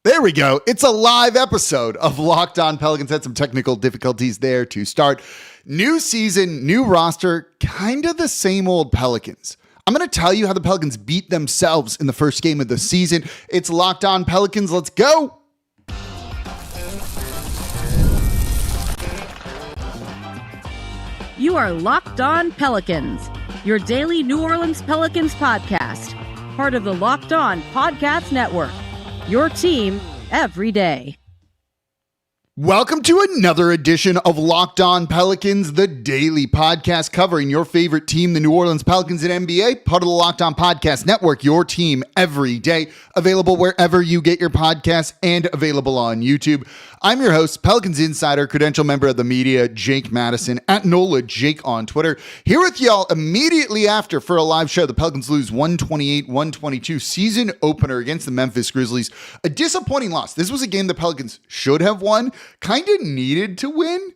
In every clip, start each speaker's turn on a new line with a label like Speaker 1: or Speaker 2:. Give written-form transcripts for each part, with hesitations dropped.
Speaker 1: There we go. It's a live episode of Locked On Pelicans. Had some technical difficulties there to start. New season, new roster, kind of the same old Pelicans. I'm going to tell you how the Pelicans beat themselves in the first game of the season. It's Locked On Pelicans. Let's go.
Speaker 2: You are Locked On Pelicans, your daily New Orleans Pelicans podcast, part of the Locked On Podcast Network. Your team every day.
Speaker 1: Welcome to another edition of Locked On Pelicans, the daily podcast covering your favorite team, the New Orleans Pelicans and NBA, part of the Locked On Podcast Network, your team every day, available wherever you get your podcasts and available on YouTube. I'm your host, Pelicans Insider, credential member of the media, Jake Madison, at NOLA Jake on Twitter. Here with y'all immediately after for a live show. The Pelicans lose 128-122 season opener against the Memphis Grizzlies. A disappointing loss. This was a game the Pelicans should have won, kind of needed to win,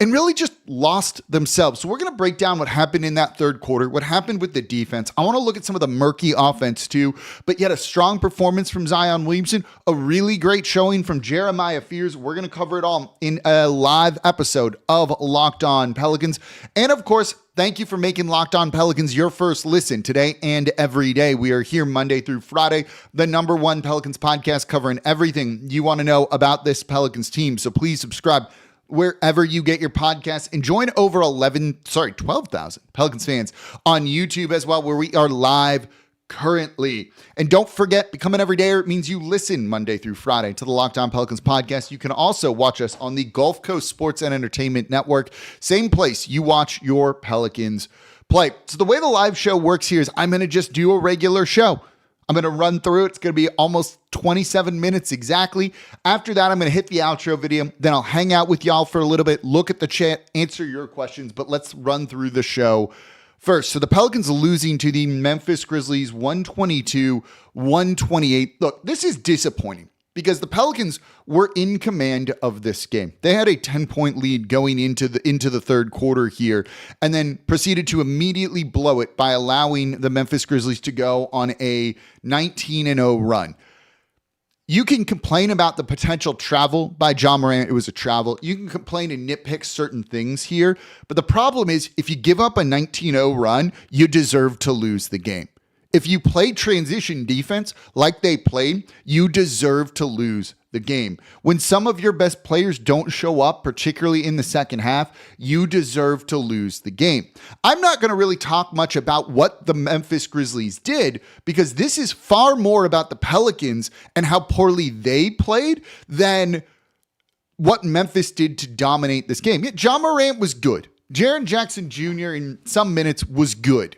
Speaker 1: and really just lost themselves. So we're going to break down what happened in that third quarter, what happened with the defense. I want to look at some of the murky offense too, but yet a strong performance from Zion Williamson, a really great showing from Jeremiah Fears. We're going to cover it all in a live episode of Locked On Pelicans. And of course, thank you for making Locked On Pelicans your first listen today and every day. We are here Monday through Friday, the number one Pelicans podcast covering everything you want to know about this Pelicans team. So please subscribe wherever you get your podcasts, and join over 12,000 Pelicans fans on YouTube as well, where we are live currently. And don't forget, become an everydayer. It means you listen Monday through Friday to the Locked On Pelicans podcast. You can also watch us on the Gulf Coast Sports and Entertainment Network, same place you watch your Pelicans play. So the way the live show works here is I'm going to just do a regular show. I'm going to run through it. It's going to be almost 27 minutes exactly. After that, I'm going to hit the outro video. Then I'll hang out with y'all for a little bit, look at the chat, answer your questions. But let's run through the show first. So the Pelicans losing to the Memphis Grizzlies 122-128. Look, this is disappointing because the Pelicans were in command of this game. They had a 10-point lead going into the third quarter here, and then proceeded to immediately blow it by allowing the Memphis Grizzlies to go on a 19-0 run. You can complain about the potential travel by John Morant. It was a travel. You can complain and nitpick certain things here, but the problem is if you give up a 19-0 run, you deserve to lose the game. If you play transition defense like they played, you deserve to lose the game. When some of your best players don't show up, particularly in the second half, you deserve to lose the game. I'm not going to really talk much about what the Memphis Grizzlies did because this is far more about the Pelicans and how poorly they played than what Memphis did to dominate this game. Yeah, John Morant was good. Jaren Jackson Jr. in some minutes was good.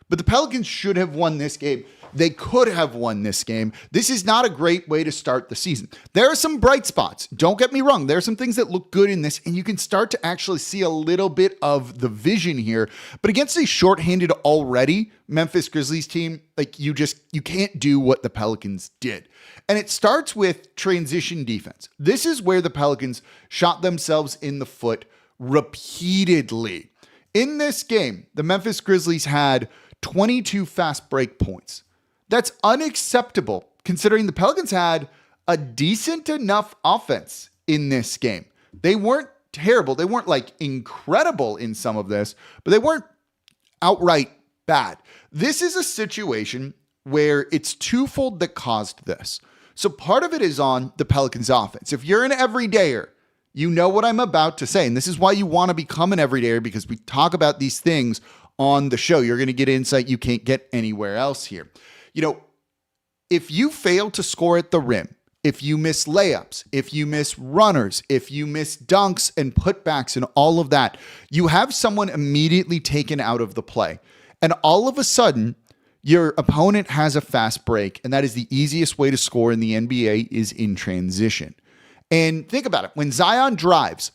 Speaker 1: But the Pelicans should have won this game. They could have won this game. This is not a great way to start the season. There are some bright spots. Don't get me wrong. There are some things that look good in this, and you can start to actually see a little bit of the vision here. But against a shorthanded already Memphis Grizzlies team, you can't do what the Pelicans did. And it starts with transition defense. This is where the Pelicans shot themselves in the foot repeatedly. In this game, the Memphis Grizzlies had 22 fast break points. That's unacceptable considering the Pelicans had a decent enough offense in this game. They weren't terrible. They weren't incredible in some of this, but they weren't outright bad. This is a situation where it's twofold that caused this. So part of it is on the Pelicans offense. If you're an everydayer, you know what I'm about to say. And this is why you want to become an everydayer, because we talk about these things on the show. You're going to get insight you can't get anywhere else here. If you fail to score at the rim, if you miss layups, if you miss runners, if you miss dunks and putbacks and all of that, you have someone immediately taken out of the play. And all of a sudden, your opponent has a fast break, and that is the easiest way to score in the NBA is in transition. And think about it. When Zion drives,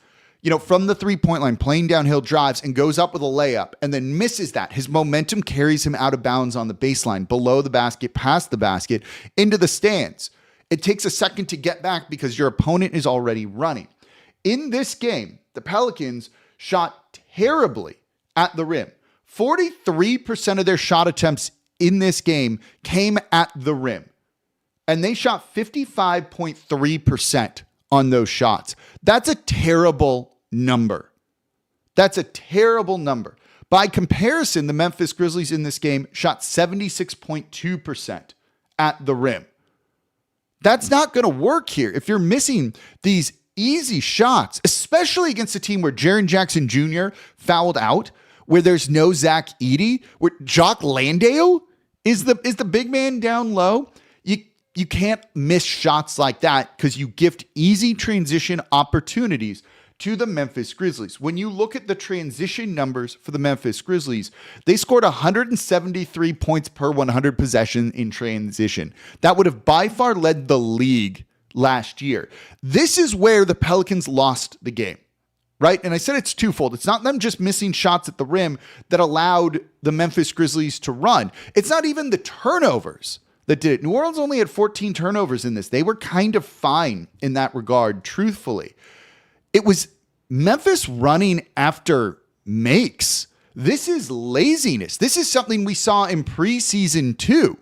Speaker 1: from the three-point line, playing downhill drives and goes up with a layup and then misses that, his momentum carries him out of bounds on the baseline, below the basket, past the basket, into the stands. It takes a second to get back because your opponent is already running. In this game, the Pelicans shot terribly at the rim. 43% of their shot attempts in this game came at the rim. and they shot 55.3% on those shots. That's a terrible number. That's a terrible number. By comparison, the Memphis Grizzlies in this game shot 76.2% at the rim. That's not going to work here. If you're missing these easy shots, especially against a team where Jaren Jackson Jr. fouled out, where there's no Zach Edey, where Jock Landale is the big man down low, you can't miss shots like that because you gift easy transition opportunities to the Memphis Grizzlies. When you look at the transition numbers for the Memphis Grizzlies, they scored 173 points per 100 possessions in transition. That would have by far led the league last year. This is where the Pelicans lost the game, right? And I said it's twofold. It's not them just missing shots at the rim that allowed the Memphis Grizzlies to run. It's not even the turnovers that did it. New Orleans only had 14 turnovers in this. They were kind of fine in that regard, truthfully. It was Memphis running after makes. This is laziness. This is something we saw in preseason too.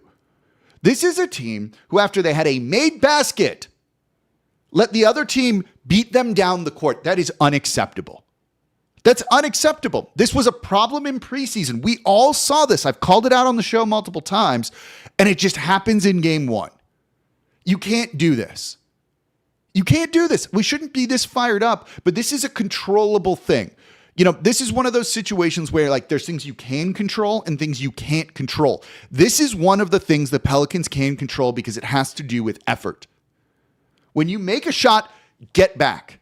Speaker 1: This is a team who, after they had a made basket, let the other team beat them down the court. That is unacceptable. That's unacceptable. This was a problem in preseason. We all saw this. I've called it out on the show multiple times, and it just happens in game one. You can't do this. You can't do this. We shouldn't be this fired up, but this is a controllable thing. You know, this is one of those situations where like there's things you can control and things you can't control. This is one of the things the Pelicans can control because it has to do with effort. When you make a shot, get back.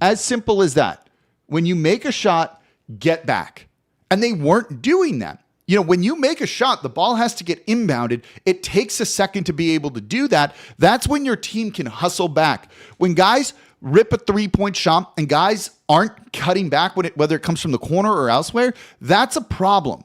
Speaker 1: As simple as that. When you make a shot, get back. And they weren't doing that. You know, when you make a shot, the ball has to get inbounded. It takes a second to be able to do that. That's when your team can hustle back. When guys rip a three-point shot and guys aren't cutting back, whether it comes from the corner or elsewhere, that's a problem.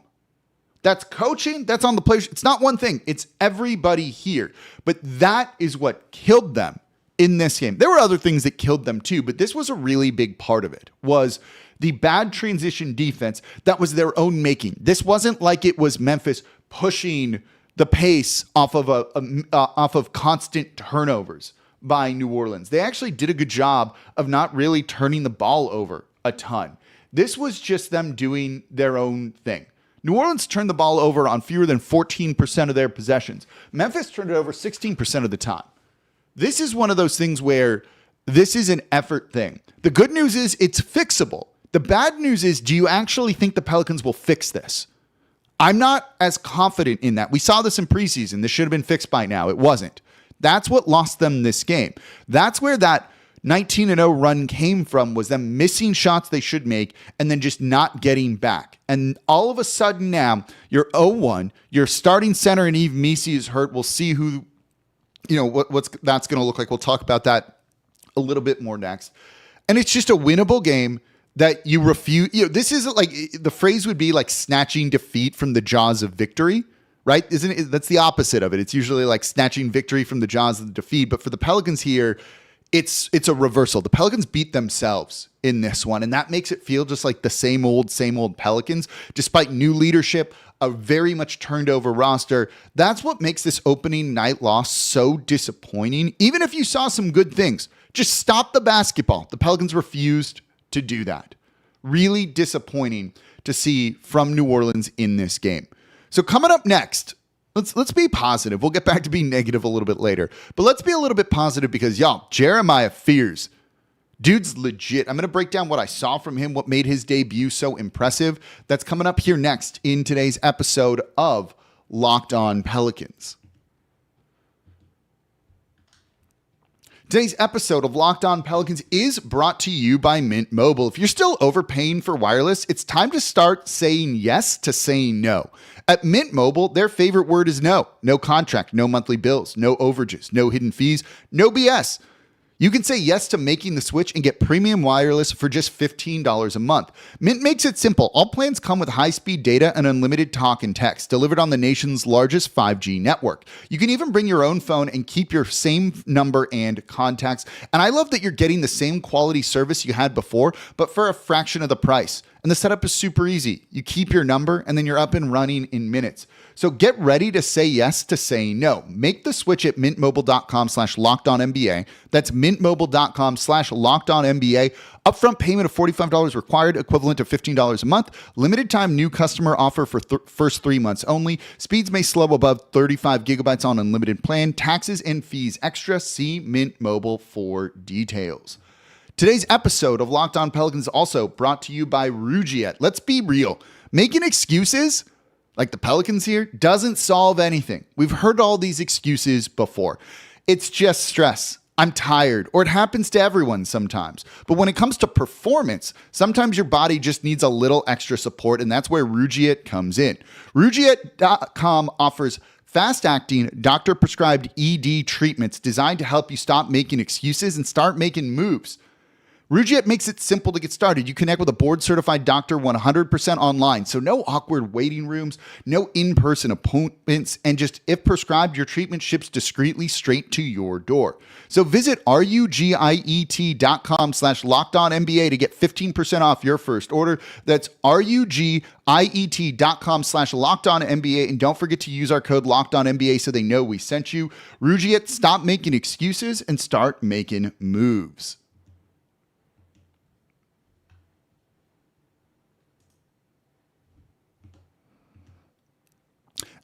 Speaker 1: That's coaching. That's on the players. It's not one thing. It's everybody here. But that is what killed them in this game. There were other things that killed them too, but this was a really big part of it, was the bad transition defense that was their own making. This wasn't like it was Memphis pushing the pace off of constant turnovers by New Orleans. They actually did a good job of not really turning the ball over a ton. This was just them doing their own thing. New Orleans turned the ball over on fewer than 14% of their possessions. Memphis turned it over 16% of the time. This is one of those things where this is an effort thing. The good news is it's fixable. The bad news is, do you actually think the Pelicans will fix this? I'm not as confident in that. We saw this in preseason. This should have been fixed by now. It wasn't. That's what lost them this game. That's where that 19-0 run came from, was them missing shots they should make and then just not getting back. And all of a sudden now, you're 0-1. Your starting center and Yves Missi is hurt. We'll see who, you know, what's that's going to look like. We'll talk about that a little bit more next. And it's just a winnable game that you refuse. You know, this is like, the phrase would be like snatching defeat from the jaws of victory, right? Isn't it? That's the opposite of it. It's usually like snatching victory from the jaws of the defeat. But for the Pelicans here, it's a reversal. The Pelicans beat themselves in this one, and that makes it feel just like the same old Pelicans, despite new leadership, a very much turned over roster. That's what makes this opening night loss so disappointing. Even if you saw some good things, just stop the basketball. The Pelicans refused to do that. Really disappointing to see from New Orleans in this game. So coming up next, let's be positive. We'll get back to being negative a little bit later, but let's be a little bit positive because y'all, Jeremiah Fears, dude's legit. I'm going to break down what I saw from him, what made his debut so impressive. That's coming up here next in today's episode of Locked On Pelicans. Today's episode of Locked On Pelicans is brought to you by Mint Mobile. If you're still overpaying for wireless, it's time to start saying yes to saying no. At Mint Mobile, their favorite word is no. No contract, no monthly bills, no overages, no hidden fees, no BS. You can say yes to making the switch and get premium wireless for just $15 a month. Mint makes it simple. All plans come with high-speed data and unlimited talk and text delivered on the nation's largest 5G network. You can even bring your own phone and keep your same number and contacts. And I love that you're getting the same quality service you had before, but for a fraction of the price. And the setup is super easy. You keep your number and then you're up and running in minutes. So get ready to say yes to saying no. Make the switch at mintmobile.com/lockedonnba. That's mintmobile.com/lockedonnba. Upfront payment of $45 required, equivalent to $15 a month. Limited time new customer offer for first 3 months only. Speeds may slow above 35 gigabytes on unlimited plan. Taxes and fees extra. See Mint Mobile for details. Today's episode of Locked On Pelicans also brought to you by Rugiet. Let's be real. Making excuses, like the Pelicans here, doesn't solve anything. We've heard all these excuses before. It's just stress. I'm tired, or it happens to everyone sometimes. But when it comes to performance, sometimes your body just needs a little extra support, and that's where Rugiet comes in. Rugiet.com offers fast-acting, doctor-prescribed ED treatments designed to help you stop making excuses and start making moves. Rugiet makes it simple to get started. You connect with a board-certified doctor 100% online, so no awkward waiting rooms, no in-person appointments, and just if prescribed, your treatment ships discreetly straight to your door. So visit rugiet.com/lockedonnba to get 15% off your first order. That's rugiet.com/lockedonnba, and don't forget to use our code LOCKEDONNBA so they know we sent you. Rugiet, stop making excuses and start making moves.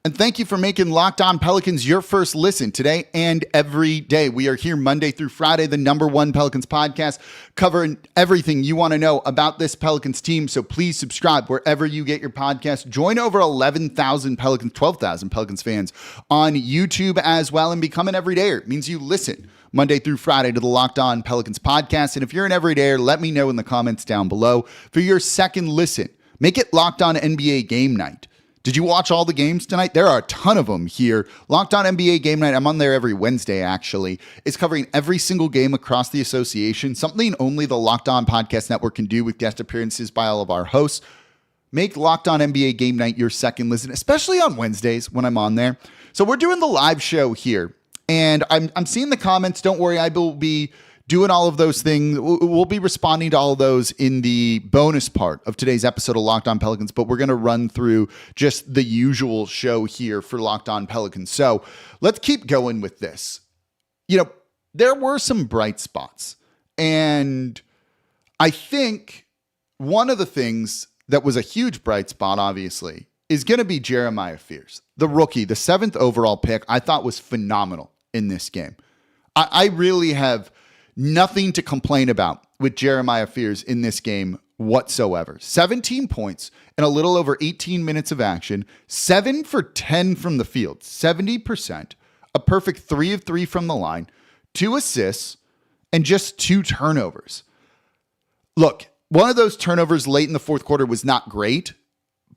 Speaker 1: And thank you for making Locked On Pelicans your first listen today and every day. We are here Monday through Friday, the #1 Pelicans podcast, covering everything you want to know about this Pelicans team. So please subscribe wherever you get your podcast. Join over 11,000 Pelicans, 12,000 Pelicans fans on YouTube as well, and become an everydayer. It means you listen Monday through Friday to the Locked On Pelicans podcast. And if you're an everydayer, let me know in the comments down below. For your second listen, make it Locked On NBA Game Night. Did you watch all the games tonight? There are a ton of them here. Locked On NBA Game Night, I'm on there every Wednesday, actually. It's covering every single game across the association, something only the Locked On Podcast Network can do with guest appearances by all of our hosts. Make Locked On NBA Game Night your second listen, especially on Wednesdays when I'm on there. So we're doing the live show here, and I'm seeing the comments. Don't worry, I will be doing all of those things. We'll be responding to all of those in the bonus part of today's episode of Locked On Pelicans, but we're going to run through just the usual show here for Locked On Pelicans. So let's keep going with this. You know, there were some bright spots, and I think one of the things that was a huge bright spot, obviously, is going to be Jeremiah Fears, the rookie, the 7th overall pick. I thought was phenomenal in this game. I really have nothing to complain about with Jeremiah Fears in this game whatsoever. 17 points in a little over 18 minutes of action, 7 for 10 from the field, 70%, a perfect 3 of 3 from the line, 2 assists, and just 2 turnovers. Look, one of those turnovers late in the fourth quarter was not great,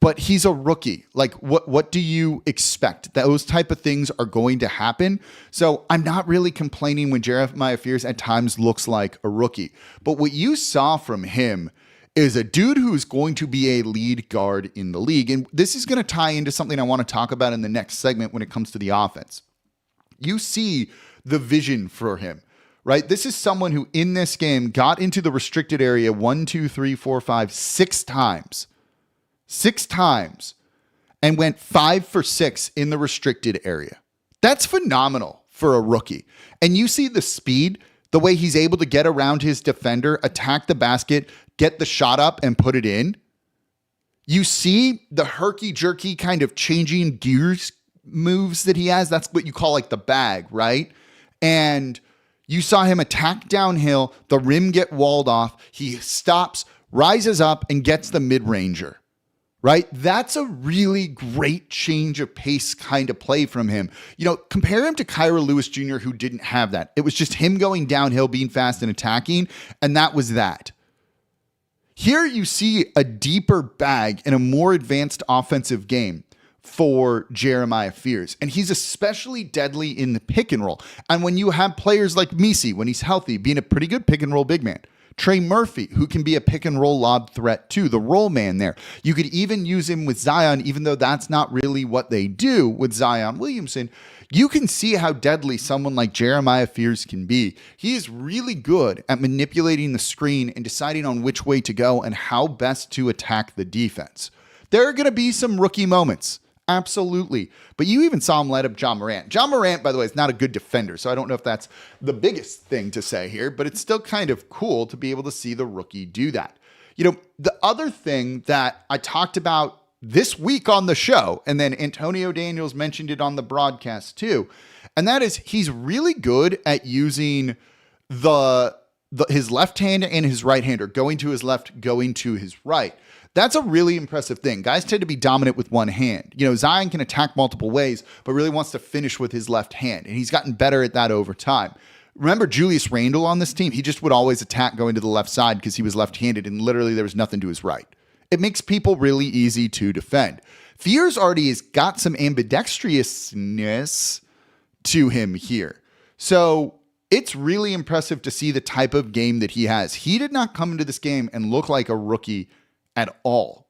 Speaker 1: but he's a rookie. Like, what do you expect? Those type of things are going to happen. So I'm not really complaining when Jeremiah Fears at times looks like a rookie. But what you saw from him is a dude who's going to be a lead guard in the league. And this is going to tie into something I want to talk about in the next segment when it comes to the offense. You see the vision for him, right? This is someone who in this game got into the restricted area 6 times. 6 times, and went 5 for 6 in the restricted area. That's phenomenal for a rookie. And you see the speed, the way he's able to get around his defender, attack the basket, get the shot up, and put it in. You see the herky-jerky kind of changing gears moves that he has. That's what you call like the bag, right? And you saw him attack downhill, the rim get walled off, he stops, rises up, and gets the mid-ranger. Right? That's a really great change of pace kind of play from him. You know, compare him to Kyra Lewis Jr., who didn't have that. It was just him going downhill, being fast and attacking, and that was that. Here you see a deeper bag and a more advanced offensive game for Jeremiah Fears. And he's especially deadly in the pick and roll. And when you have players like Misi, when he's healthy, being a pretty good pick and roll big man, Trey Murphy, who can be a pick and roll lob threat too, the roll man there. You could even use him with Zion, even though that's not really what they do with Zion Williamson. You can see how deadly someone like Jeremiah Fears can be. He is really good at manipulating the screen and deciding on which way to go and how best to attack the defense. There are going to be some rookie moments. Absolutely. But you even saw him light up John Morant. John Morant, by the way, is not a good defender, so I don't know if that's the biggest thing to say here, but it's still kind of cool to be able to see the rookie do that. You know, the other thing that I talked about this week on the show, and then Antonio Daniels mentioned it on the broadcast too, and that is he's really good at using his left hand and his right hander, going to his left, going to his right. That's a really impressive thing. Guys tend to be dominant with one hand. You know, Zion can attack multiple ways, but really wants to finish with his left hand, and he's gotten better at that over time. Remember Julius Randle on this team? He just would always attack going to the left side because he was left-handed, and literally there was nothing to his right. It makes people really easy to defend. Fears already has got some ambidextrousness to him here. So it's really impressive to see the type of game that he has. He did not come into this game and look like a rookie at all.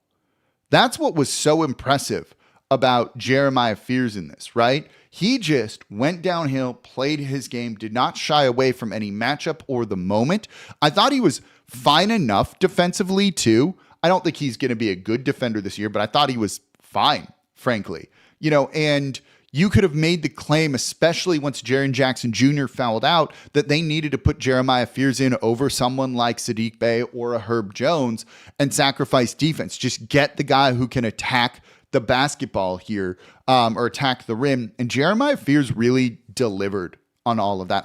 Speaker 1: That's what was so impressive about Jeremiah Fears in this, right? He just went downhill, played his game, did not shy away from any matchup or the moment. I thought he was fine enough defensively too. I don't think he's going to be a good defender this year, but I thought he was fine, frankly. You know, and you could have made the claim, especially once Jaren Jackson Jr. fouled out, that they needed to put Jeremiah Fears in over someone like Sadiq Bey or a Herb Jones and sacrifice defense. Just get the guy who can attack the basketball here or attack the rim. And Jeremiah Fears really delivered on all of that.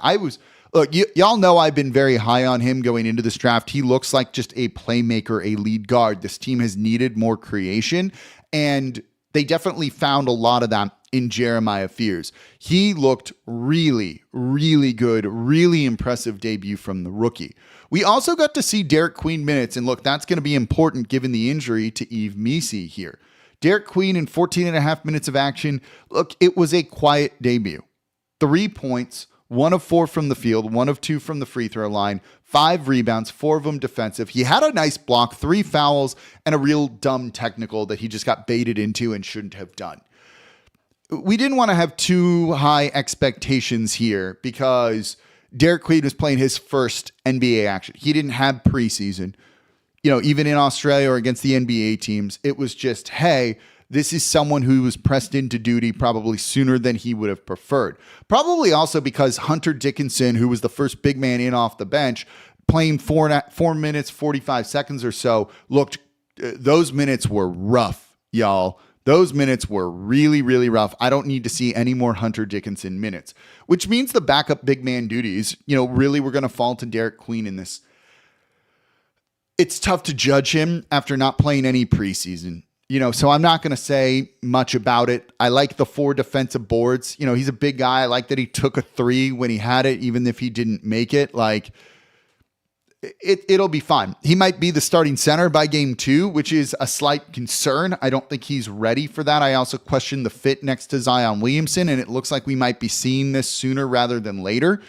Speaker 1: Look, y'all know I've been very high on him going into this draft. He looks like just a playmaker, a lead guard. This team has needed more creation, and they definitely found a lot of that in Jeremiah Fears. He looked really, really good, really impressive debut from the rookie. We also got to see Derek Queen minutes, and look, that's going to be important given the injury to Yves Missi here. Derek Queen in 14 and a half minutes of action. Look, it was a quiet debut. 3 points, 1 of 4 from the field, 1 of 2 from the free throw line, 5 rebounds, 4 of them defensive. He had a nice block, 3 fouls, and a real dumb technical that he just got baited into and shouldn't have done. We didn't want to have too high expectations here because Derek Queen was playing his first NBA action. He didn't have preseason. You know, even in Australia or against the NBA teams, it was just, hey, this is someone who was pressed into duty probably sooner than he would have preferred. Probably also because Hunter Dickinson, who was the first big man in off the bench, playing 4 minutes, 45 seconds or so, looked, those minutes were rough, y'all. Those minutes were really, really rough. I don't need to see any more Hunter Dickinson minutes, which means the backup big man duties, you know, really were going to fall to Derek Queen in this. It's tough to judge him after not playing any preseason. You know, so I'm not going to say much about it. I like the 4 defensive boards. You know, he's a big guy. I like that he took a 3 when he had it, even if he didn't make it. Like, it'll be fine. He might be the starting center by game 2, which is a slight concern. I don't think he's ready for that. I also question the fit next to Zion Williamson, and it looks like we might be seeing this sooner rather than later.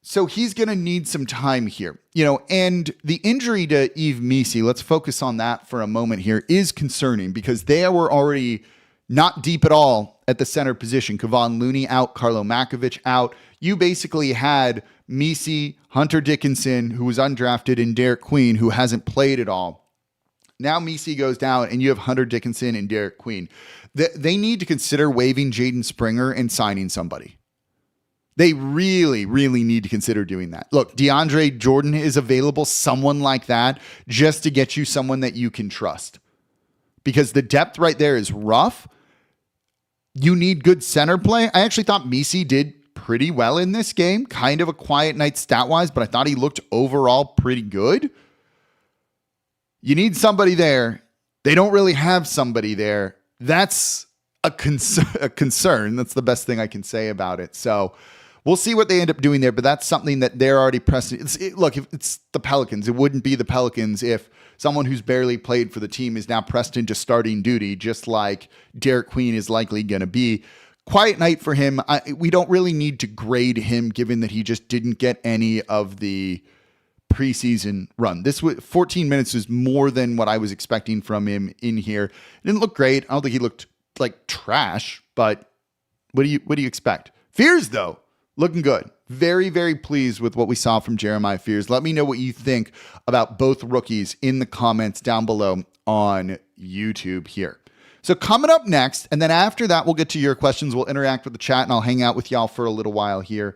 Speaker 1: So he's going to need some time here, you know, and the injury to Yves Missi, let's focus on that for a moment here, is concerning because they were already not deep at all at the center position. Kevon Looney out, Carlo Makovich out. You basically had Missi, Hunter Dickinson, who was undrafted, and Derek Queen, who hasn't played at all. Now Missi goes down, and you have Hunter Dickinson and Derek Queen. They need to consider waiving Jaden Springer and signing somebody. They really, really need to consider doing that. Look, DeAndre Jordan is available, someone like that, just to get you someone that you can trust. Because the depth right there is rough. You need good center play. I actually thought Missi did pretty well in this game. Kind of a quiet night stat-wise, but I thought he looked overall pretty good. You need somebody there. They don't really have somebody there. That's a concern. That's the best thing I can say about it. So we'll see what they end up doing there, but that's something that they're already pressing. Look, if it's the Pelicans, it wouldn't be the Pelicans if someone who's barely played for the team is now pressed into starting duty, just like Derek Queen is likely going to be. Quiet night for him. We don't really need to grade him given that he just didn't get any of the preseason run. This was 14 minutes is more than what I was expecting from him in here. It didn't look great. I don't think he looked like trash, but what do you expect? Fears, though, looking good. Very, very pleased with what we saw from Jeremiah Fears. Let me know what you think about both rookies in the comments down below on YouTube here. So coming up next, and then after that, we'll get to your questions. We'll interact with the chat, and I'll hang out with y'all for a little while here.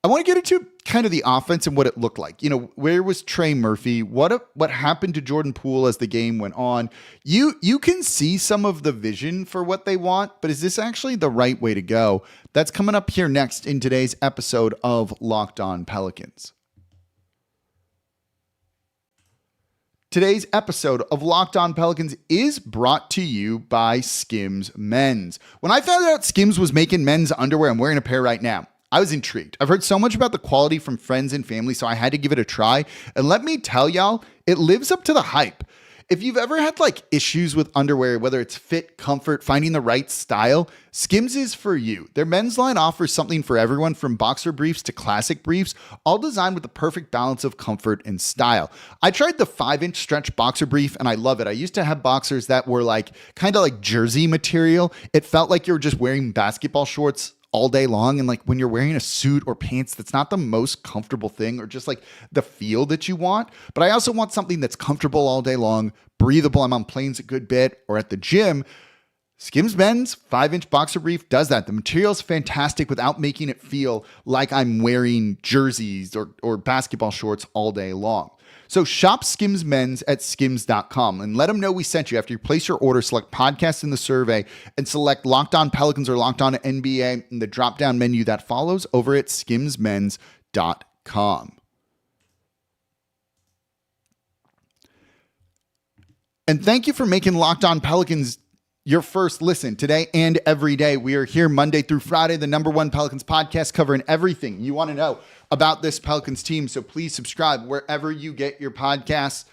Speaker 1: I want to get into kind of the offense and what it looked like. Where was Trey Murphy? What happened to Jordan Poole as the game went on? You can see some of the vision for what they want, but is this actually the right way to go? That's coming up here next in today's episode of Locked On Pelicans. Today's episode of Locked On Pelicans is brought to you by Skims Men's. When I found out Skims was making men's underwear, I'm wearing a pair right now, I was intrigued. I've heard so much about the quality from friends and family, so I had to give it a try. And let me tell y'all, it lives up to the hype. If you've ever had issues with underwear, whether it's fit, comfort, finding the right style, Skims is for you. Their men's line offers something for everyone, from boxer briefs to classic briefs, all designed with the perfect balance of comfort and style. I tried the 5-inch stretch boxer brief and I love it. I used to have boxers that were kind of like jersey material. It felt like you were just wearing basketball shorts all day long. And when you're wearing a suit or pants, that's not the most comfortable thing, or just the feel that you want. But I also want something that's comfortable all day long, breathable. I'm on planes a good bit or at the gym. Skims Men's 5-inch boxer brief does that. The material is fantastic without making it feel like I'm wearing jerseys or basketball shorts all day long. So shop Skims Men's at skims.com and let them know we sent you. After you place your order, select podcast in the survey and select Locked On Pelicans or Locked On NBA in the drop-down menu that follows over at skimsmens.com. And thank you for making Locked On Pelicans your first listen today and every day. We are here Monday through Friday, the #1 Pelicans podcast, covering everything you want to know about this Pelicans team. So please subscribe wherever you get your podcasts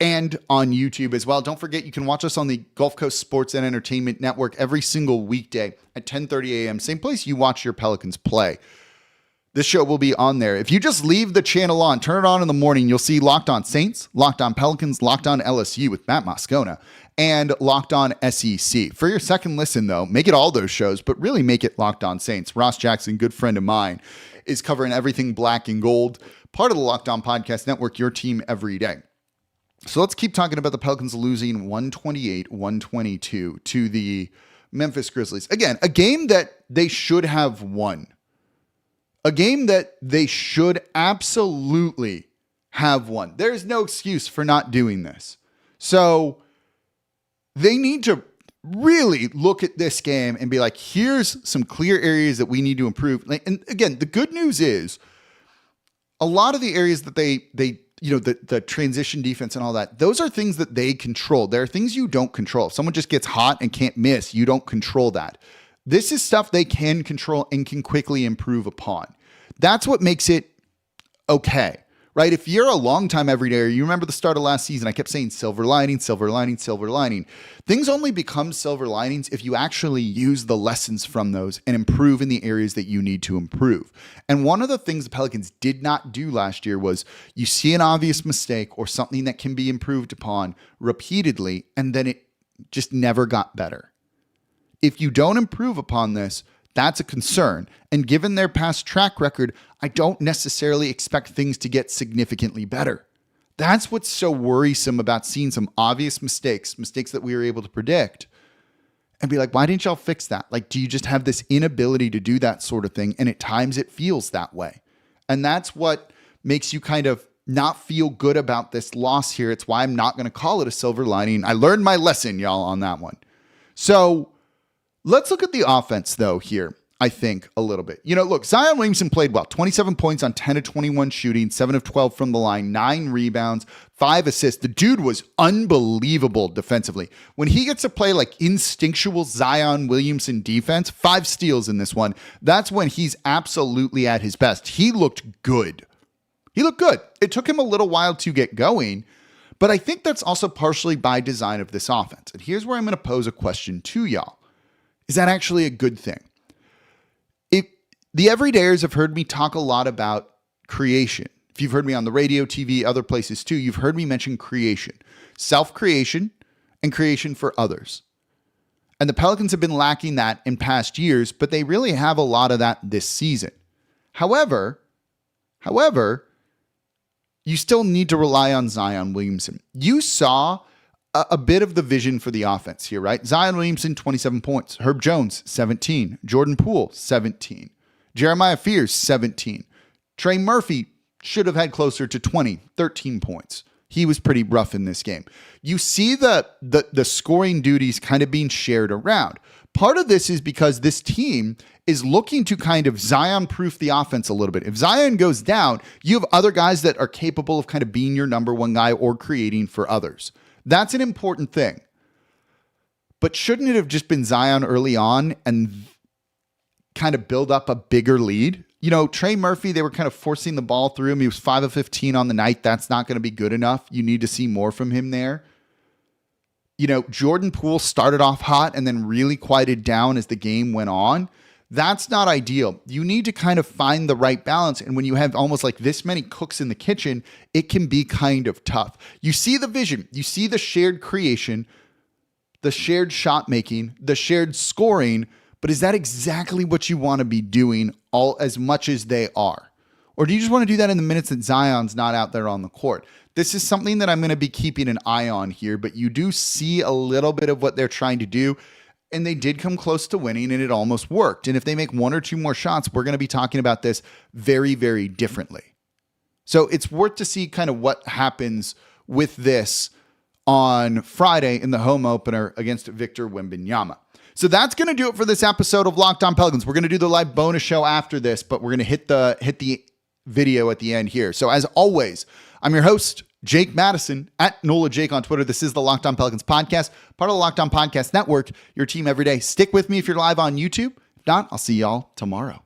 Speaker 1: and on YouTube as well. Don't forget, you can watch us on the Gulf Coast Sports and Entertainment Network every single weekday at 10:30 a.m. Same place you watch your Pelicans play. This show will be on there. If you just leave the channel on, turn it on in the morning, you'll see Locked On Saints, Locked On Pelicans, Locked On LSU with Matt Moscona, and Locked On SEC. For your second listen, though, make it all those shows, but really make it Locked On Saints. Ross Jackson, good friend of mine, is covering everything black and gold, part of the Locked On Podcast Network, your team every day. So let's keep talking about the Pelicans losing 128-122 to the Memphis Grizzlies. Again, a game that they should have won. A game that they should absolutely have won. There's no excuse for not doing this. So they need to really look at this game and be like, here's some clear areas that we need to improve. And again, the good news is a lot of the areas that they the transition defense and all that, those are things that they control. There are things you don't control. If someone just gets hot and can't miss, you don't control that. This is stuff they can control and can quickly improve upon. That's what makes it okay, right? If you're a longtime everydayer, you remember the start of last season, I kept saying silver lining, silver lining, silver lining. Things only become silver linings if you actually use the lessons from those and improve in the areas that you need to improve. And one of the things the Pelicans did not do last year was you see an obvious mistake or something that can be improved upon repeatedly, and then it just never got better. If you don't improve upon this, that's a concern. And given their past track record, I don't necessarily expect things to get significantly better. That's what's so worrisome about seeing some obvious mistakes that we were able to predict, and be like, why didn't y'all fix that? Do you just have this inability to do that sort of thing? And at times it feels that way. And that's what makes you kind of not feel good about this loss here. It's why I'm not going to call it a silver lining. I learned my lesson, y'all, on that one. So let's look at the offense, though, here, I think, a little bit. Look, Zion Williamson played well. 27 points on 10 of 21 shooting, 7 of 12 from the line, 9 rebounds, 5 assists. The dude was unbelievable defensively. When he gets to play instinctual Zion Williamson defense, 5 steals in this one, that's when he's absolutely at his best. He looked good. It took him a little while to get going, but I think that's also partially by design of this offense. And here's where I'm going to pose a question to y'all. Is that actually a good thing? The everydayers have heard me talk a lot about creation. if you've heard me on the radio, TV, other places too, you've heard me mention creation, self-creation and creation for others. And the Pelicans have been lacking that in past years, but they really have a lot of that this season. However, you still need to rely on Zion Williamson. You saw a bit of the vision for the offense here, right? Zion Williamson, 27 points. Herb Jones, 17. Jordan Poole, 17. Jeremiah Fears, 17. Trey Murphy should have had closer to 20, 13 points. He was pretty rough in this game. You see the scoring duties kind of being shared around. Part of this is because this team is looking to kind of Zion-proof the offense a little bit. If Zion goes down, you have other guys that are capable of kind of being your number one guy or creating for others. That's an important thing. But shouldn't it have just been Zion early on and kind of build up a bigger lead? You know, Trey Murphy, they were kind of forcing the ball through him. He was 5 of 15 on the night. That's not going to be good enough. You need to see more from him there. You know, Jordan Poole started off hot and then really quieted down as the game went on. That's not ideal. You need to kind of find the right balance. And when you have almost like this many cooks in the kitchen, it can be kind of tough. You see the vision, you see the shared creation, the shared shot making, the shared scoring, but is that exactly what you want to be doing all as much as they are? Or do you just want to do that in the minutes that Zion's not out there on the court? This is something that I'm going to be keeping an eye on here, but you do see a little bit of what they're trying to do. And they did come close to winning, and it almost worked. And if they make one or two more shots, we're going to be talking about this very, very differently. So it's worth to see kind of what happens with this on Friday in the home opener against Victor Wembanyama. So that's going to do it for this episode of Locked On Pelicans. We're going to do the live bonus show after this, but we're going to hit the video at the end here. So as always, I'm your host, Jake Madison, at NOLA Jake on Twitter. This is the Locked On Pelicans podcast, part of the Locked On Podcast Network, your team every day. Stick with me if you're live on YouTube. If not, I'll see y'all tomorrow.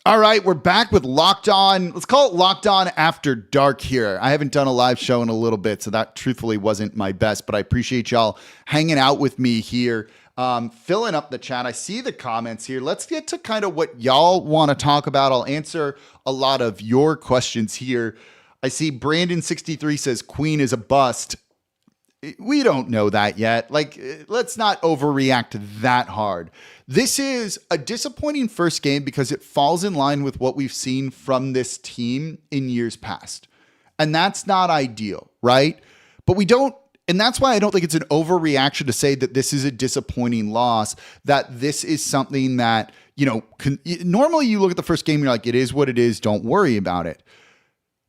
Speaker 1: All right, we're back with Locked On. Let's call it Locked On After Dark here. I haven't done a live show in a little bit, so that truthfully wasn't my best, but I appreciate y'all hanging out with me here, filling up the chat. I see the comments here. Let's get to kind of what y'all want to talk about. I'll answer a lot of your questions here. I see Brandon63 says Queen is a bust. We don't know that yet. Like, let's not overreact that hard. This is a disappointing first game because it falls in line with what we've seen from this team in years past. And that's not ideal, right? But we don't, and that's why I don't think it's an overreaction to say that this is a disappointing loss, that this is something that, you know, normally you look at the first game, you're like, it is what it is. Don't worry about it.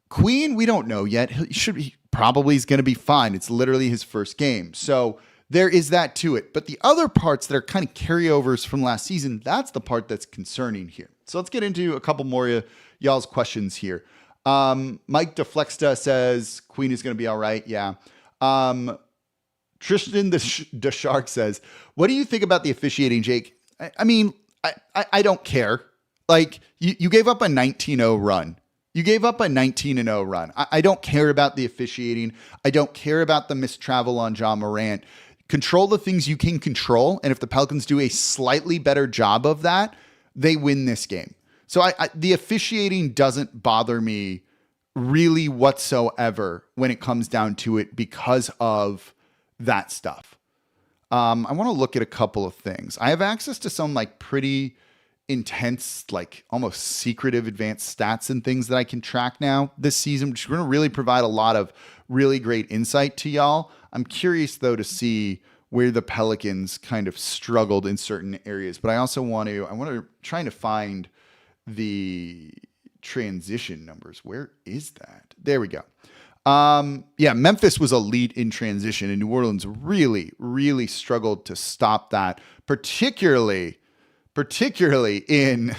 Speaker 1: Queen, we don't know yet. He probably is going to be fine. It's literally his first game. So there is that to it. But the other parts that are kind of carryovers from last season, that's the part that's concerning here. So let's get into a couple more of y'all's questions here. Mike DeFlexta says Queen is going to be all right. Yeah. Tristan the Shark says, what do you think about the officiating, Jake? I mean, I don't care. Like, you gave up a 19-0 run. You gave up a 19-0 run. I don't care about the officiating. I don't care about the missed travel on Ja Morant. Control the things you can control, and if the Pelicans do a slightly better job of that, they win this game. So the officiating doesn't bother me really whatsoever when it comes down to it because of that stuff. I want to look at a couple of things. I have access to some like pretty intense, like almost secretive advanced stats and things that I can track now this season, which is going to really provide a lot of really great insight to y'all. I'm curious though to see where the Pelicans kind of struggled in certain areas, but I also want to try to find the transition numbers. Where is that? There we go. Yeah, Memphis was elite in transition, and New Orleans really, really struggled to stop that, particularly in,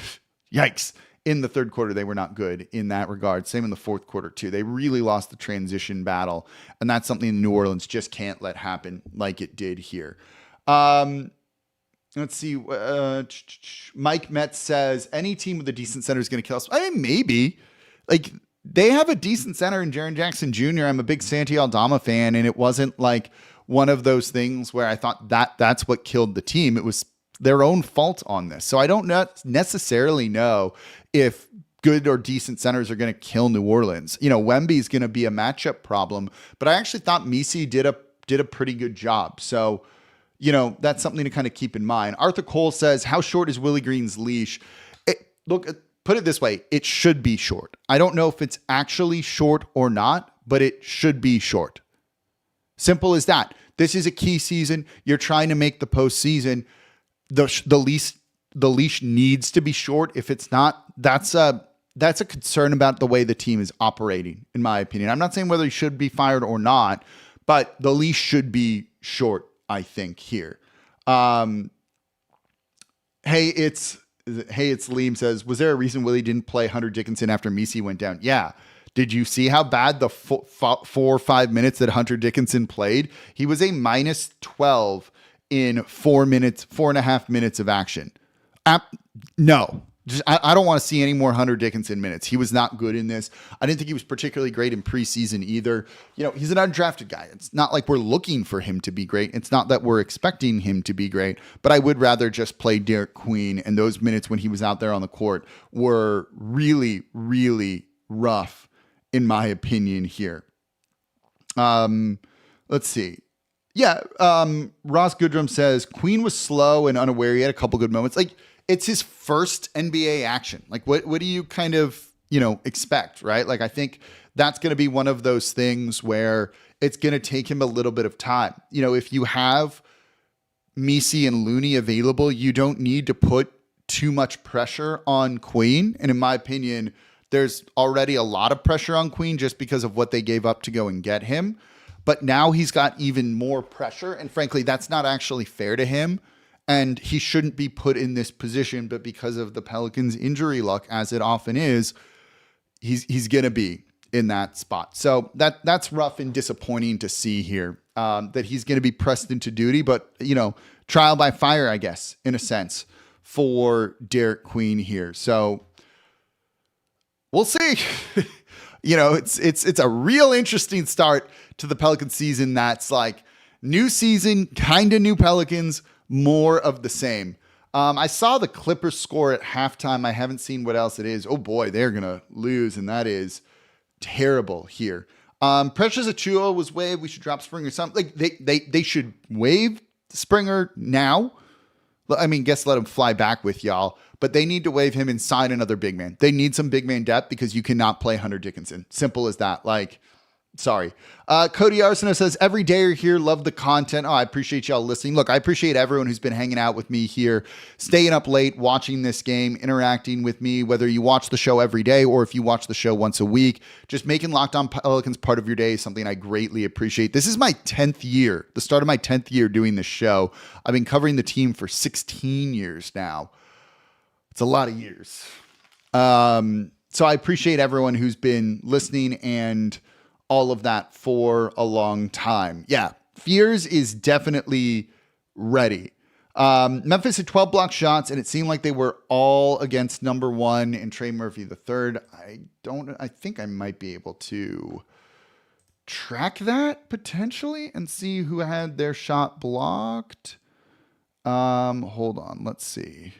Speaker 1: yikes, in the third quarter. They were not good in that regard. Same in the fourth quarter too. They really lost the transition battle, and that's something New Orleans just can't let happen like it did here. Let's see. Mike Metz says, any team with a decent center is going to kill us. I mean, maybe. Like, they have a decent center in Jaren Jackson Jr. I'm a big Santi Aldama fan, and it wasn't like one of those things where I thought that's what killed the team. It was their own fault on this. So I don't necessarily know if good or decent centers are going to kill New Orleans. Wemby is going to be a matchup problem, but I actually thought Misi did a pretty good job. So, that's something to kind of keep in mind. Arthur Cole says, how short is Willie Green's leash? Put it this way, it should be short. I don't know if it's actually short or not, but it should be short. Simple as that. This is a key season. You're trying to make the postseason. The leash needs to be short. If it's not, that's a concern about the way the team is operating, in my opinion. I'm not saying whether he should be fired or not, but the leash should be short, I think, here. Hey, it's Liam says, was there a reason Willie didn't play Hunter Dickinson after Misi went down? Yeah. Did you see how bad the 4 or 5 minutes that Hunter Dickinson played? He was a minus 12 in 4.5 minutes of action. No. I don't want to see any more Hunter Dickinson minutes. He was not good in this. I didn't think he was particularly great in preseason either. He's an undrafted guy. It's not like we're looking for him to be great. It's not that we're expecting him to be great, but I would rather just play Derek Queen. And those minutes when he was out there on the court were really, really rough, in my opinion here. Let's see. Yeah. Ross Goodrum says Queen was slow and unaware. He had a couple good moments. It's his first NBA action. What do you kind of, expect, right? I think that's going to be one of those things where it's going to take him a little bit of time. If you have Misi and Looney available, you don't need to put too much pressure on Queen. And in my opinion, there's already a lot of pressure on Queen just because of what they gave up to go and get him. But now he's got even more pressure. And frankly, that's not actually fair to him. And he shouldn't be put in this position, but because of the Pelicans' injury luck, as it often is, he's going to be in that spot. So that's rough and disappointing to see here, that he's going to be pressed into duty, but, trial by fire, I guess, in a sense, for Derek Queen here. So we'll see. It's a real interesting start to the Pelican season. That's new season, kind of new Pelicans, more of the same. I saw the Clippers score at halftime. I haven't seen what else it is. Oh boy, they're going to lose, and that is terrible here. Precious Achiuwa was waived. We should drop Springer. Something they should waive Springer now. I mean, guess let him fly back with y'all, but they need to waive him and sign another big man. They need some big man depth because you cannot play Hunter Dickinson. Simple as that. Sorry. Cody Arsenault says, every day you're here, love the content. Oh, I appreciate y'all listening. Look, I appreciate everyone who's been hanging out with me here, staying up late, watching this game, interacting with me, whether you watch the show every day or if you watch the show once a week. Just making Locked On Pelicans part of your day is something I greatly appreciate. This is my 10th year, the start of my 10th year doing this show. I've been covering the team for 16 years now. It's a lot of years. So I appreciate everyone who's been listening and all of that for a long time. Yeah, Fears is definitely ready. Memphis had 12 block shots, and it seemed like they were all against number one and Trey Murphy the third. I think I might be able to track that potentially and see who had their shot blocked. Hold on, let's see.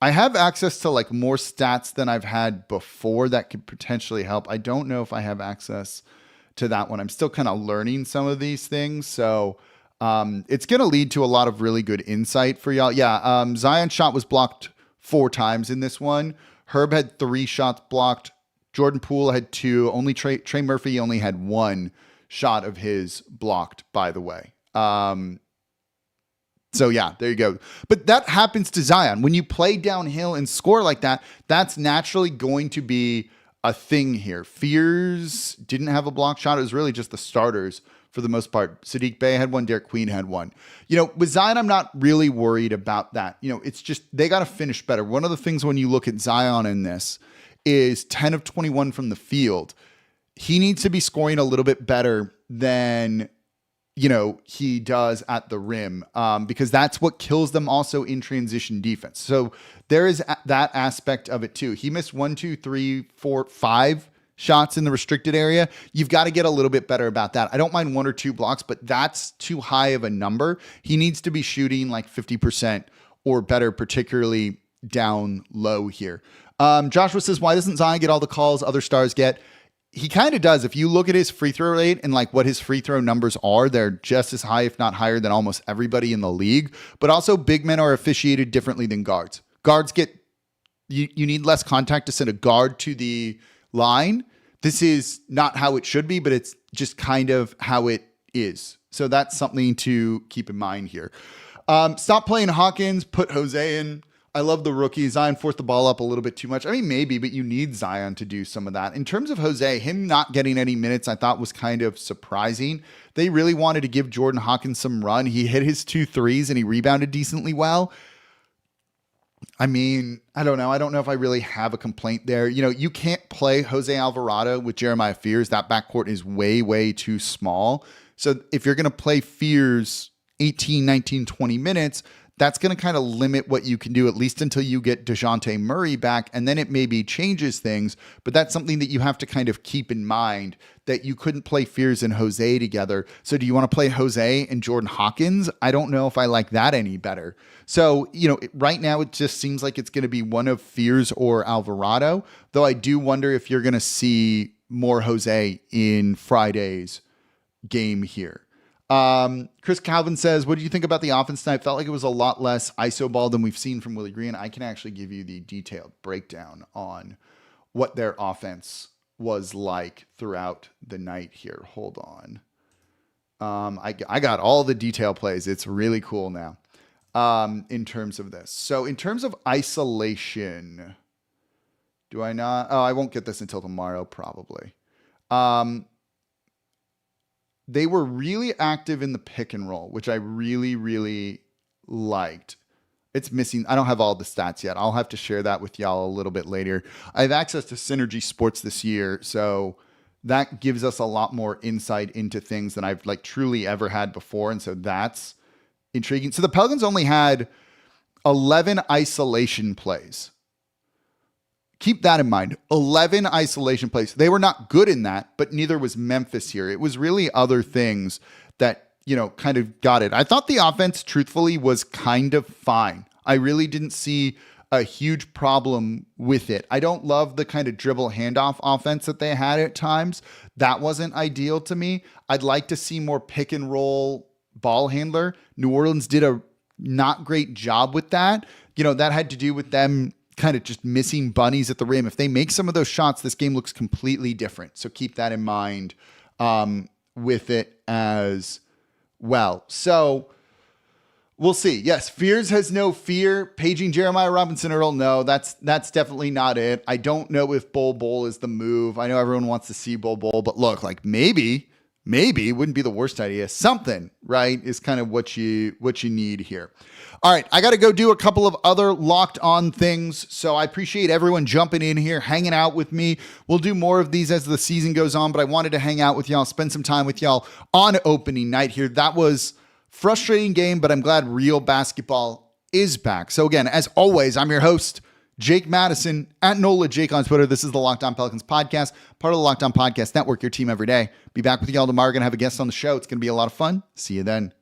Speaker 1: I have access to more stats than I've had before that could potentially help. I don't know if I have access to that one. I'm still kind of learning some of these things. So it's going to lead to a lot of really good insight for y'all. Yeah. Zion's shot was blocked 4 times in this one. Herb had 3 shots blocked. Jordan Poole had 2. Only Trey Murphy only had 1 shot of his blocked, by the way. So yeah, there you go. But that happens to Zion. When you play downhill and score like that, that's naturally going to be a thing here. Fears didn't have a block shot. It was really just the starters for the most part. Sadiq Bey had 1. Derek Queen had 1. With Zion, I'm not really worried about that. It's just they got to finish better. One of the things when you look at Zion in this is 10 of 21 from the field. He needs to be scoring a little bit better than he does at the rim, because that's what kills them also in transition defense. So there is that aspect of it too. He missed 1, 2, 3, 4, 5 shots in the restricted area. You've got to get a little bit better about that. I don't mind 1 or 2 blocks, but that's too high of a number. He needs to be shooting like 50% or better, particularly down low here. Joshua says, why doesn't Zion get all the calls other stars get? He kind of does. If you look at his free throw rate and like what his free throw numbers are, they're just as high, if not higher, than almost everybody in the league. But also big men are officiated differently than guards. Guards get, you need less contact to send a guard to the line. This is not how it should be, but it's just kind of how it is. So that's something to keep in mind here. Stop playing Hawkins, put Jose in. I love the rookie. Zion forced the ball up a little bit too much. I mean, maybe, but you need Zion to do some of that. In terms of Jose, him not getting any minutes, I thought was kind of surprising. They really wanted to give Jordan Hawkins some run. He hit his 2 threes and he rebounded decently well. I mean, I don't know. I don't know if I really have a complaint there. You know, you can't play Jose Alvarado with Jeremiah Fears. That backcourt is way, way too small. So if you're going to play Fears 18, 19, 20 minutes, that's going to kind of limit what you can do, at least until you get DeJounte Murray back, and then it maybe changes things. But that's something that you have to kind of keep in mind, that you couldn't play Fears and Jose together. So do you want to play Jose and Jordan Hawkins? I don't know if I like that any better. So, you know, right now it just seems like it's going to be one of Fears or Alvarado, though I do wonder if you're going to see more Jose in Friday's game here. Chris Calvin says, what do you think about the offense tonight? Felt like it was a lot less ISO ball than we've seen from Willie Green. I can actually give you the detailed breakdown on what their offense was like throughout the night here. Hold on. I got all the detail plays. It's really cool now in terms of this. So in terms of isolation, do I not? Oh, I won't get this until tomorrow, probably. They were really active in the pick and roll, which I really, really liked. It's missing. I don't have all the stats yet. I'll have to share that with y'all a little bit later. I have access to Synergy Sports this year, so that gives us a lot more insight into things than I've like truly ever had before. And so that's intriguing. So the Pelicans only had 11 isolation plays. Keep that in mind. 11 isolation plays. They were not good in that, but neither was Memphis here. It was really other things that, you know, kind of got it. I thought the offense, truthfully, was kind of fine. I really didn't see a huge problem with it. I don't love the kind of dribble handoff offense that they had at times. That wasn't ideal to me. I'd like to see more pick and roll ball handler. New Orleans did a not great job with that. You know, that had to do with them kind of just missing bunnies at the rim. If they make some of those shots, this game looks completely different. So keep that in mind with it as well. So we'll see. Yes, Fears has no fear. Paging Jeremiah Robinson Earl, no, that's definitely not it. I don't know if Bol is the move. I know everyone wants to see Bol, but look, like maybe it wouldn't be the worst idea. Something, right, is kind of what you need here. All right, I got to go do a couple of other locked on things. So I appreciate everyone jumping in here, hanging out with me. We'll do more of these as the season goes on, but I wanted to hang out with y'all, spend some time with y'all on opening night here. That was frustrating game, but I'm glad real basketball is back. So again, as always, I'm your host, Jake Madison, at NOLA Jake on Twitter. This is the Locked On Pelicans podcast, part of the Locked On Podcast Network, your team every day. Be back with y'all tomorrow. Going to have a guest on the show. It's going to be a lot of fun. See you then.